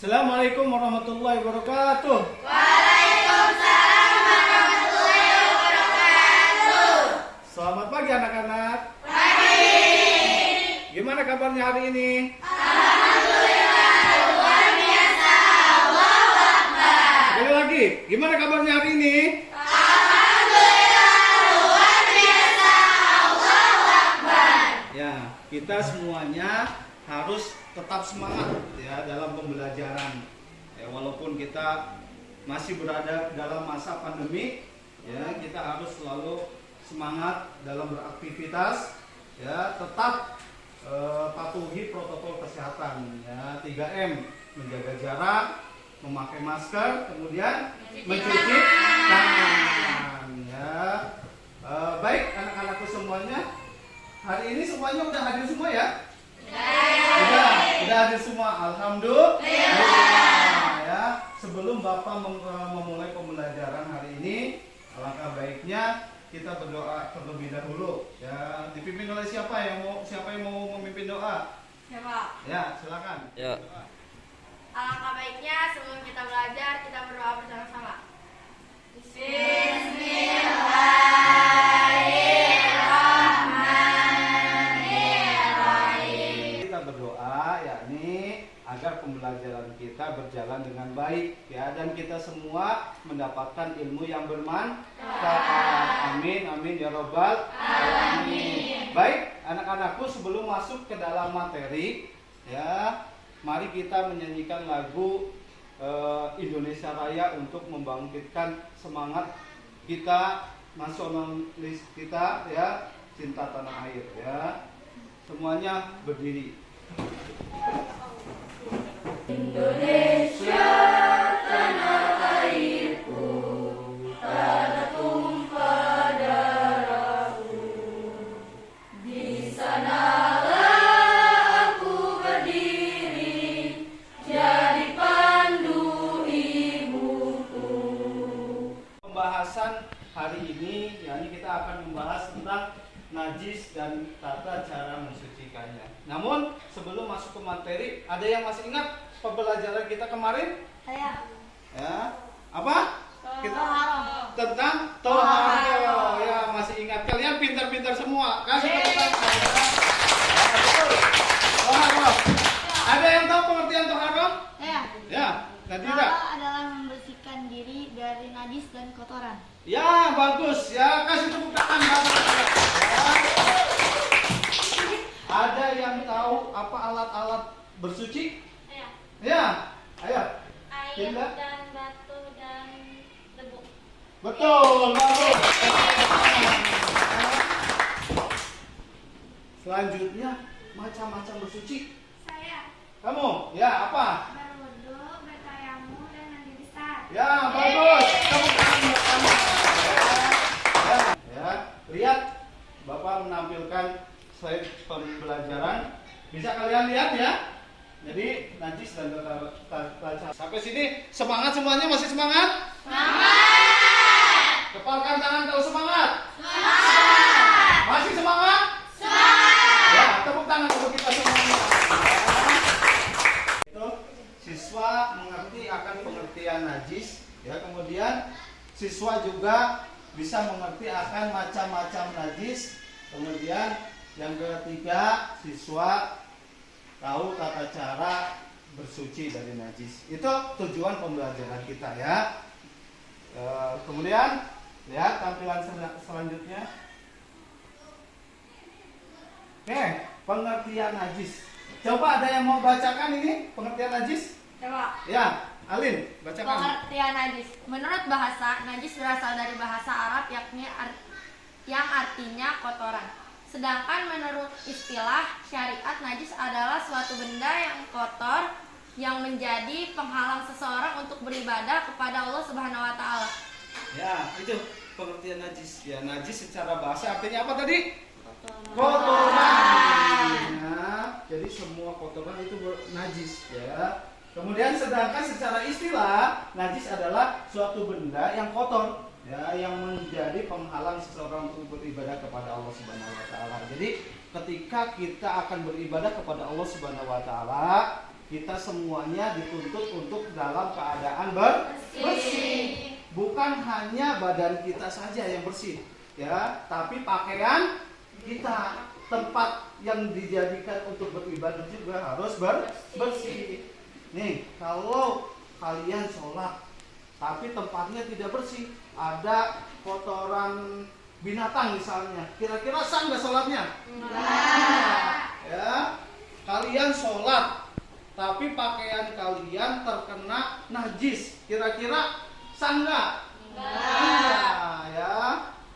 Assalamualaikum warahmatullahi wabarakatuh. Waalaikumsalam warahmatullahi wabarakatuh. Selamat pagi anak-anak. Pagi. Gimana kabarnya hari ini? Alhamdulillah luar biasa. Allahu Akbar. Sekali lagi, gimana kabarnya hari ini? Alhamdulillah luar biasa. Allahu Akbar. Ya, kita semuanya harus tetap semangat ya dalam pembelajaran. Ya, walaupun kita masih berada dalam masa pandemi, ya kita harus selalu semangat dalam beraktivitas. Ya, tetap patuhi protokol kesehatan. Ya, 3M, menjaga jarak, memakai masker, kemudian mencuci tangan. Ya, baik anak-anakku semuanya. Hari ini semuanya udah hadir semua ya? Udah hadir semua. Alhamdulillah. Ya, sebelum Bapak memulai pembelajaran hari ini, alangkah baiknya kita berdoa terlebih dahulu. Ya, dipimpin oleh siapa yang mau memimpin doa? Siapa? Ya, silakan. Ya. Alangkah baiknya sebelum kita belajar kita berdoa bersama-sama. Bismillahirrahmanirrahim. Kita berdoa yakni agar pembelajaran kita berjalan dengan baik ya, dan kita semua mendapatkan ilmu yang bermanfaat. Amin amin ya robbal alamin. Baik anak-anakku, sebelum masuk ke dalam materi ya, mari kita menyanyikan lagu Indonesia Raya untuk membangkitkan semangat kita, nasionalis kita ya, cinta tanah air ya. Semuanya berdiri. Indonesia tanah airku, tanah tumpah darahku. Di sanalah aku berdiri, jadi pandu ibuku. Pembahasan hari ini yakni kita akan membahas tentang najis dan tata cara mensucikannya. Namun sebelum masuk ke materi, ada yang masih ingat pembelajaran kita kemarin? Saya. Ya. Apa? Kita tentang Toharo. toharo. Ya, masih ingat. Kalian pintar-pintar semua. Kasih tepuk tangan. Ya, betul. Toharo. Ada yang tahu pengertian toharo? Ya, Nadira. Toharo adalah membersihkan diri dari najis dan kotoran. Ya, bagus. Ya, kasih tepuk tangan. Ya. Ada yang tahu apa alat-alat bersuci? Ya, ayo. Air Dinda? dan batu dan debu. Betul, bagus. Selanjutnya, macam-macam bersuci. Saya. Kamu, ya apa? Berwudu, bertayammum, dan mandi besar. Ya, bagus. Tepuk tangan buat kamu. Ya, lihat. Bapak menampilkan slide pembelajaran. Bisa kalian lihat ya? Jadi, najis dan tata. Sampai sini semangat semuanya, masih semangat? Semangat! Kepalkan tangan kalau semangat. Semangat! Masih semangat? Semangat! Ya, tepuk tangan untuk kita semuanya. Itu siswa mengerti akan pengertian najis, ya. Kemudian siswa juga bisa mengerti akan macam-macam najis. Kemudian yang ketiga, siswa tahu tata cara bersuci dari najis. Itu tujuan pembelajaran kita ya. Kemudian lihat tampilan selanjutnya. Oke, pengertian najis. Coba ada yang mau bacakan ini pengertian najis? Coba. Ya, Alin, bacakan. Pengertian najis. Menurut bahasa, najis berasal dari bahasa Arab yakni yang artinya kotoran. Sedangkan menurut istilah syariat, najis adalah suatu benda yang kotor yang menjadi penghalang seseorang untuk beribadah kepada Allah Subhanahu wa taala. Ya, itu pengertian najis. Ya, najis secara bahasa artinya apa tadi? Kotoran. Ya, jadi semua kotoran itu najis ya. Kemudian sedangkan secara istilah, najis adalah suatu benda yang kotor ya, yang menjadi penghalang seseorang untuk beribadah kepada Allah Subhanahu wa taala. Jadi ketika kita akan beribadah kepada Allah Subhanahu wa taala, kita semuanya dituntut untuk dalam keadaan bersih. Bukan hanya badan kita saja yang bersih, ya, tapi pakaian kita, tempat yang dijadikan untuk beribadah juga harus bersih. Nih, kalau kalian sholat tapi tempatnya tidak bersih, ada kotoran binatang misalnya, kira-kira sah nggak sholatnya? Ya, kalian sholat tapi pakaian kalian terkena najis, kira-kira sah nggak? Enggak, ya.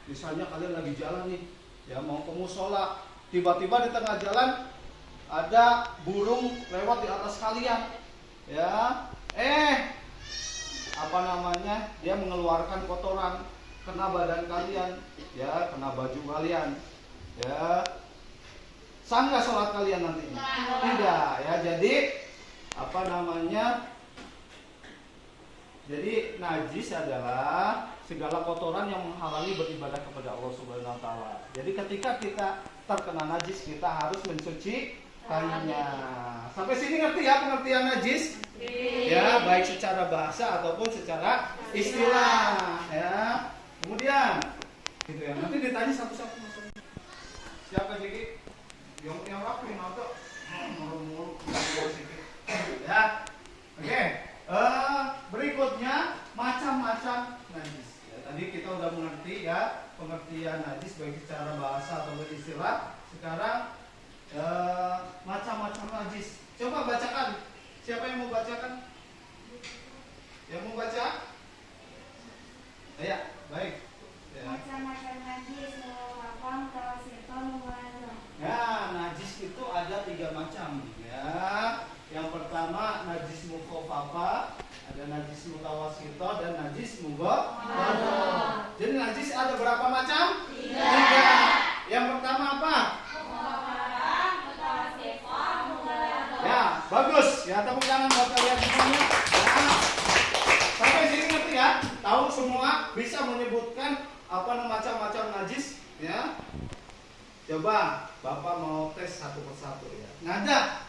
Misalnya kalian lagi jalan nih, ya mau ke musola, tiba-tiba di tengah jalan ada burung lewat di atas kalian, ya. Apa namanya? Dia mengeluarkan kotoran, kena badan kalian, ya, kena baju kalian, ya. Sah nggak sholat kalian nanti? Tidak, ya. Jadi apa namanya? Jadi najis adalah segala kotoran yang menghalangi beribadah kepada Allah Subhanahu wa taala. Jadi ketika kita terkena najis, kita harus mencuci kainnya. Sampai sini ngerti ya pengertian najis? Ya, baik secara bahasa ataupun secara istilah, ya. Kemudian gitu ya. Nanti ditanya satu-satu maksudnya. Siapa Jiki? Yang rapi atau mulu-mulu ya. Oke. Berikutnya macam-macam najis. Ya, tadi kita udah mengerti ya pengertian najis baik secara bahasa atau istilah. Sekarang macam-macam najis. Coba bacakan. Siapa yang mau bacakan? Yang mau baca? Ya, baik. Ya. Macam-macam najis, mengapang, tawasito, mengwazo. Ya, najis itu ada 3 macam. Ya. Yang pertama najis mukhofafa, ada najis mutawasito dan najis mughallazo. Jadi najis ada berapa macam? 3. Yang pertama apa? Ya, bagus. Ya, tepuk tangan buat kalian semuanya. Ya. Sampai sini ngerti ya? Tahu semua, bisa menyebutkan apa macam-macam najis, ya? Coba Bapak mau tes satu persatu ya. Nada.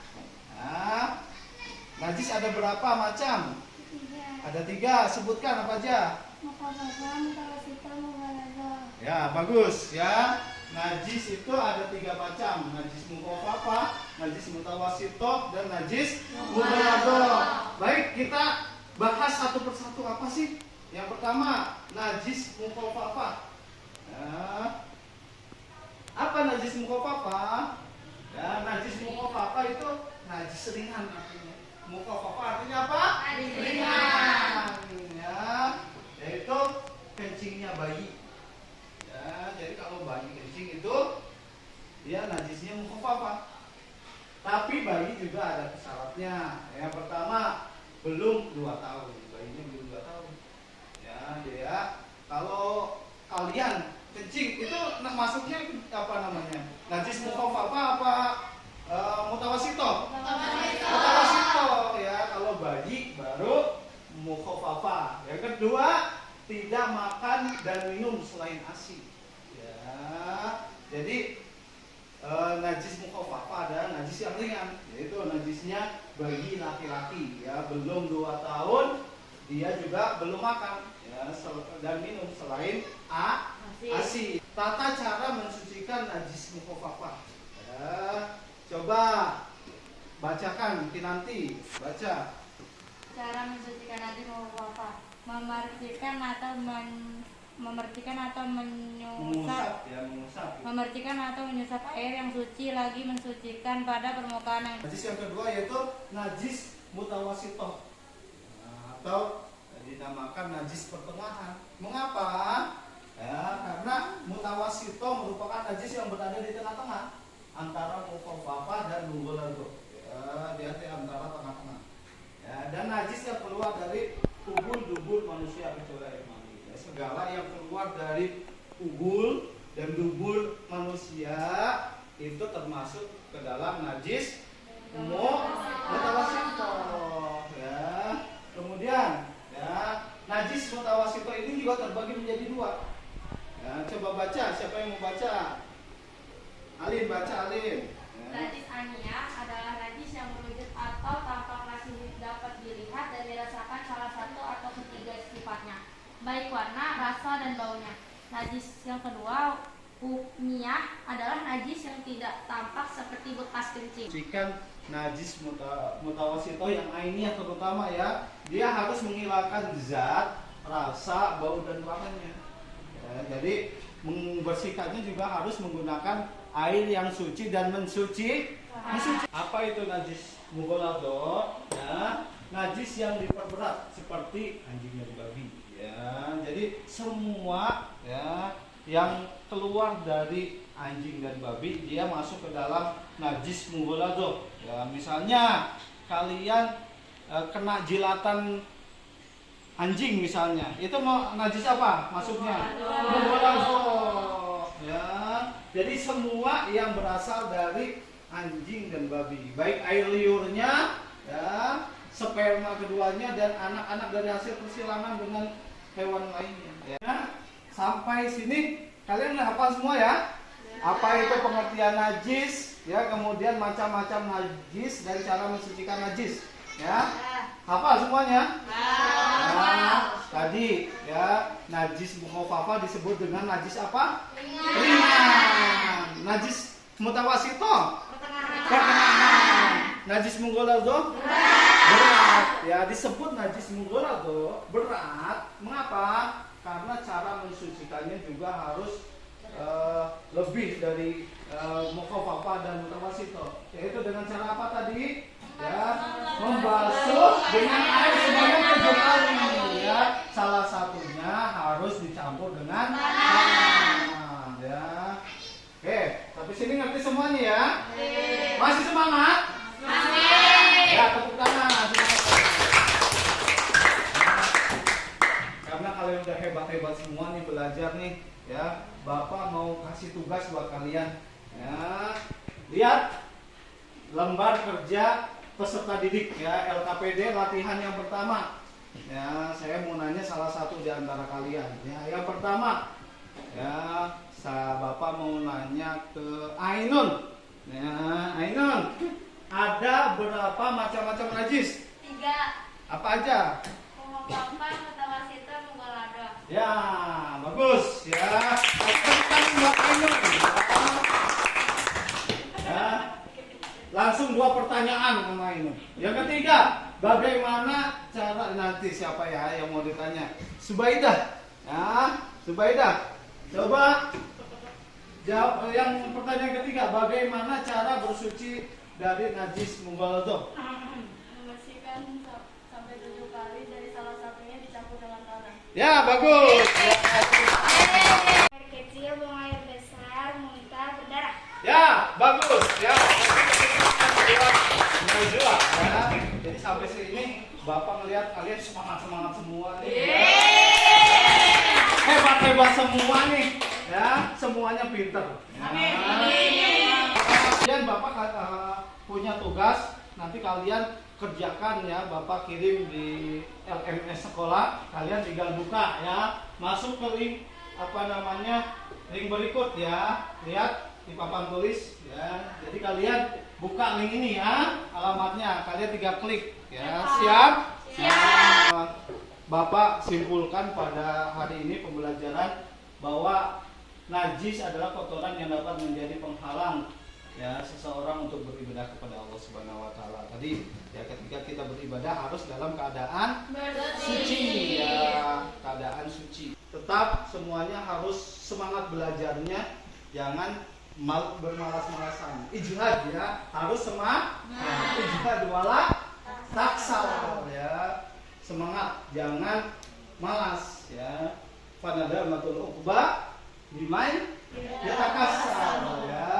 Nah, najis ada berapa macam? Ada 3. Sebutkan apa aja? Ya, bagus ya. Najis itu ada 3 macam. Najis mukhofafa, najis mutawasito, dan najis mughallazo. Baik, kita bahas satu persatu. Apa sih? Yang pertama, najis mukhofafa. Ya. Apa najis mukhofafa? Ya, najis mukhofafa itu najis ringan artinya. Mukhofafa artinya apa? Najis Ringan. Ya, yaitu kencingnya bayi. Ya, jadi kalau bayi kencing itu dia najisnya mukhofafa. Tapi bayi juga ada syaratnya. Yang pertama, belum 2 tahun. Bayinya belum 2 tahun. Ya, dia kalau kalian kencing itu masuknya apa namanya? Najis mukhofafa apa mutawasito? Mutawasito ya. Kalau bayi baru mukhofafa. Yang kedua, tidak makan dan minum selain ASI. Ya. Jadi najis mukhofafa ada najis yang ringan, yaitu najisnya bagi laki-laki ya, belum 2 tahun, dia juga belum makan ya, dan minum selain ASI. Tata cara mensucikan najis mukhofafa. Ya, coba bacakan Kinanti, baca. Cara mensucikan najis mukhofafa: memercikan atau menyusap. Memercikan atau menyusap air yang suci, lagi mensucikan pada permukaan yang. Najis yang kedua yaitu najis mutawasito, atau dinamakan najis pertengahan. Mengapa? Ya, karena mutawasito merupakan najis yang berada di tengah-tengah antara mukhofafa dan mughallazo. Ya, dia di antara tengah-tengah. Ya, dan najis yang keluar dari dubur manusia kecuali air mani. Ya, segala yang keluar dari ubul dan dubur manusia itu termasuk ke dalam najis mutawasito. Ya. Kemudian ya, najis mutawasito ini juga terbagi menjadi 2. Ya, coba baca, siapa yang mau baca? Alin, baca Alin. Ya. Najis ania adalah najis yang berwujud atau tampak dan baunya. Najis yang kedua, hukmiyah, adalah najis yang tidak tampak seperti bekas kencing. Cikan najis mutawasito yang ainiyah terutama ya, dia harus menghilangkan zat, rasa, bau dan warnanya. Ya, jadi membersihkannya juga harus menggunakan air yang suci dan mensuci. Apa itu najis mughalladho? Ya, najis yang diperberat seperti anjing dan babi. Ya, jadi semua ya yang keluar dari anjing dan babi dia masuk ke dalam najis mughalladho. Ya, misalnya kalian kena jilatan anjing misalnya, itu mau najis apa masuknya? Mughalladho. Ya, jadi semua yang berasal dari anjing dan babi, baik air liurnya, ya, sperma keduanya dan anak-anak dari hasil persilangan dengan hewan lainnya. Ya. Sampai sini kalian udah hafal semua ya? Apa itu pengertian najis, ya, kemudian macam-macam najis dan cara mensucikan najis, ya? Hafal semuanya? Nah, tadi ya najis mukhafafah disebut dengan najis apa? Ringan. Najis mutawasito? Pertengahan. Najis mughalladho? Berat. Ya, disebut najis mughalladho berat. Mengapa? Karena cara mensucikannya juga harus lebih dari mukhafafah dan mutawasito. Yaitu dengan cara apa tadi? Ya, membasuh dengan air sebanyak 7 kali. Ya, salah satunya harus dicampur dengan tangan. Ya. Oke, tapi sini ngerti semuanya ya? Masih semangat? Masih. Ya, tepuk tangan. Karena kalian udah hebat-hebat semua nih belajar nih, ya. Bapak mau kasih tugas buat kalian. Ya. Lihat lembar kerja peserta didik ya, LKPD latihan yang pertama. Ya, saya mau nanya salah satu di antara kalian. Ya, yang pertama. Ya, Bapak mau nanya ke Ainun. Ya, Ainun, ada berapa macam-macam najis? 3. Apa aja? Mukhafafah, mutawasito, mughalladho. Ya, bagus ya. Tekan buat Ainun. Ya. Langsung 2 pertanyaan sama Ainun. Yang ketiga, bagaimana cara nanti siapa ya yang mau ditanya? Subaidah. Ya, Subaidah. Coba jawab yang pertanyaan ketiga, bagaimana cara bersuci dari najis mughalladho? Membersihkan sampai 7 kali, dari salah satunya dicampur dengan tanah. Ya, bagus. Air kecil, buang air besar, muntah, berdarah. Ya, bagus. Ya. Najwa, ya. Jadi sampai sini Bapak melihat kalian semangat semua nih. Hebat semua nih, ya, semuanya pinter. Kemudian Bapak punya tugas, nanti kalian kerjakan ya, Bapak kirim di LMS sekolah, kalian tinggal buka ya, masuk ke link link berikut ya, lihat di papan tulis ya. Jadi kalian buka link ini ya, alamatnya, kalian tinggal klik ya. Siap? Siap. Bapak simpulkan pada hari ini pembelajaran bahwa najis adalah kotoran yang dapat menjadi penghalang ya seseorang untuk beribadah kepada Allah Subhanahu wa taala. Tadi ya ketika kita beribadah harus dalam keadaan suci ya, keadaan suci. Tetap semuanya harus semangat belajarnya, jangan bermalas-malasan. Ijtihad ya, harus semangat. Ijtihad wala taksal ya. Semangat, jangan malas ya. Fanadamatul uqba bimain yatakasar ya.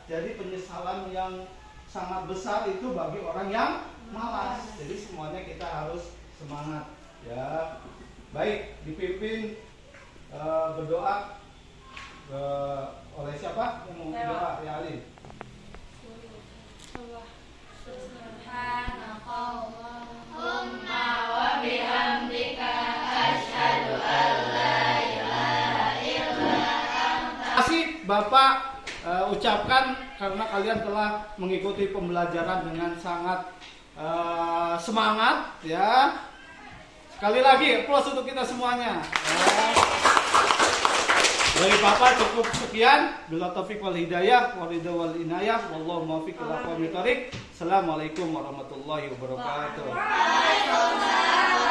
Jadi penyesalan yang sangat besar itu bagi orang yang malas. Jadi semuanya kita harus semangat ya. Baik, dipimpin berdoa oleh siapa yang mau berdoa? Ya Ali. Subhanakallahumma wa bihamdika asyhadu an la ilaha illa anta. Terima kasih Bapak ucapkan karena kalian telah mengikuti pembelajaran dengan sangat semangat ya. Sekali lagi plus untuk kita semuanya. Ya. Dari Papa cukup sekian. Bila taufik wal hidayah, wal ridha wal inayah, wallahu muwaffiq ila aqwamit thoriq. Assalamualaikum warahmatullahi wabarakatuh. Waalaikumsalam.